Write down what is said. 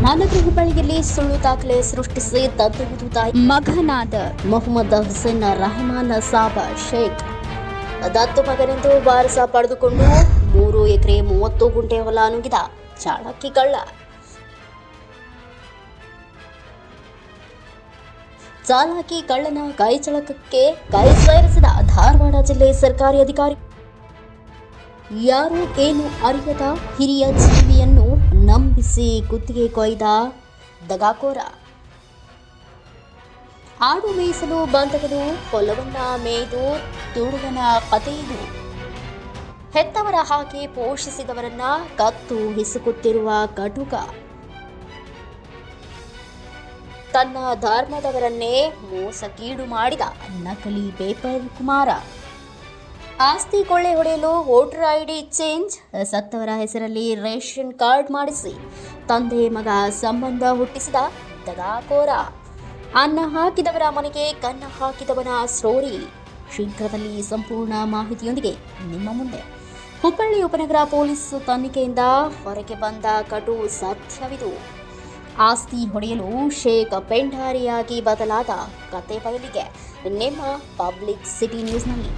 ಮಹಾನಗರ ಹುಬ್ಬಳ್ಳಿಯಲ್ಲಿ ಸುಳ್ಳು ದಾಖಲೆ ಸೃಷ್ಟಿಸಿ ತಂತ್ರವಿದು ಮಗನಾದ ಮೊಹಮ್ಮದ್ ಹುಸೇನ್ ರೆಹಮಾನ್ ಸಾಬ್ ಶೇಖ್ ದತ್ತು ಮಗನೆಂದು ವಾರಸ ಪಡೆದುಕೊಂಡು 3 ಎಕರೆ 30 ಗುಂಟೆ ಹೊಲ ನುಂಗಿದ ಚಾಣಕ್ಯ ಕಳ್ಳ. ಚಾಲಾಕಿ ಕಳ್ಳನ ಕೈಚಳಕಕ್ಕೆ ಕೈ ಸೇರಿಸಿದ ಧಾರವಾಡ ಜಿಲ್ಲೆ ಸರ್ಕಾರಿ ಅಧಿಕಾರಿ. ಯಾರು ಏನು ಅರಿಯದ ಹಿರಿಯ ಜೀವಿಯನ್ನು ನಂಬಿಸಿ ಕುತ್ತಿಗೆ ಕೊಯ್ದ ದಗಾಕೋರ. ಆಡು ಮೇಯಿಸಲು ಬಂದವನು ಹೊಲವನ್ನ ಮೇಯ್ದು ತುಡುಗನ ಕಥೆಯಿದು. ಹೆತ್ತವರ ಹಾಗೆ ಪೋಷಿಸಿದವರನ್ನ ಕತ್ತು ಹಿಸುಕುತ್ತಿರುವ ಕಟುಕ. ತನ್ನ ಧರ್ಮದವರನ್ನೇ ಮೋಸಗೀಡು ಮಾಡಿದ ನಕಲಿ ಪೇಪರ್ ಕುಮಾರ. ಆಸ್ತಿ ಕೊಳ್ಳೆ ಹೊಡೆಯಲು ವೋಟರ್ ಐಡಿ ಚೇಂಜ್, ಸತ್ತವರ ಹೆಸರಲ್ಲಿ ರೇಷನ್ ಕಾರ್ಡ್ ಮಾಡಿಸಿ ತಂದೆ ಮಗ ಸಂಬಂಧ ಹುಟ್ಟಿಸಿದ ದಗಾಕೋರ. ಅನ್ನ ಹಾಕಿದವರ ಮನೆಗೆ ಕನ್ನ ಹಾಕಿದವನ ಸ್ಟೋರಿ. ಶೀಘ್ರದಲ್ಲಿ ಸಂಪೂರ್ಣ ಮಾಹಿತಿಯೊಂದಿಗೆ ನಿಮ್ಮ ಮುಂದೆ. ಹುಬ್ಬಳ್ಳಿ ಉಪನಗರ ಪೊಲೀಸ್ ತನಿಖೆಯಿಂದ ಹೊರಗೆ ಬಂದ ಕಟು ಸತ್ಯವಿದು. ಆಸ್ತಿ ಹೊಡೆಯಲು ಶೇಖ್ ಪೆಂಡಾರಿಯಾಗಿ ಬದಲಾದ ಕತೆ ಬಯಲಿಗೆ ನಿಮ್ಮ ಪಬ್ಲಿಕ್ ಸಿಟಿ ನ್ಯೂಸ್ನಲ್ಲಿ.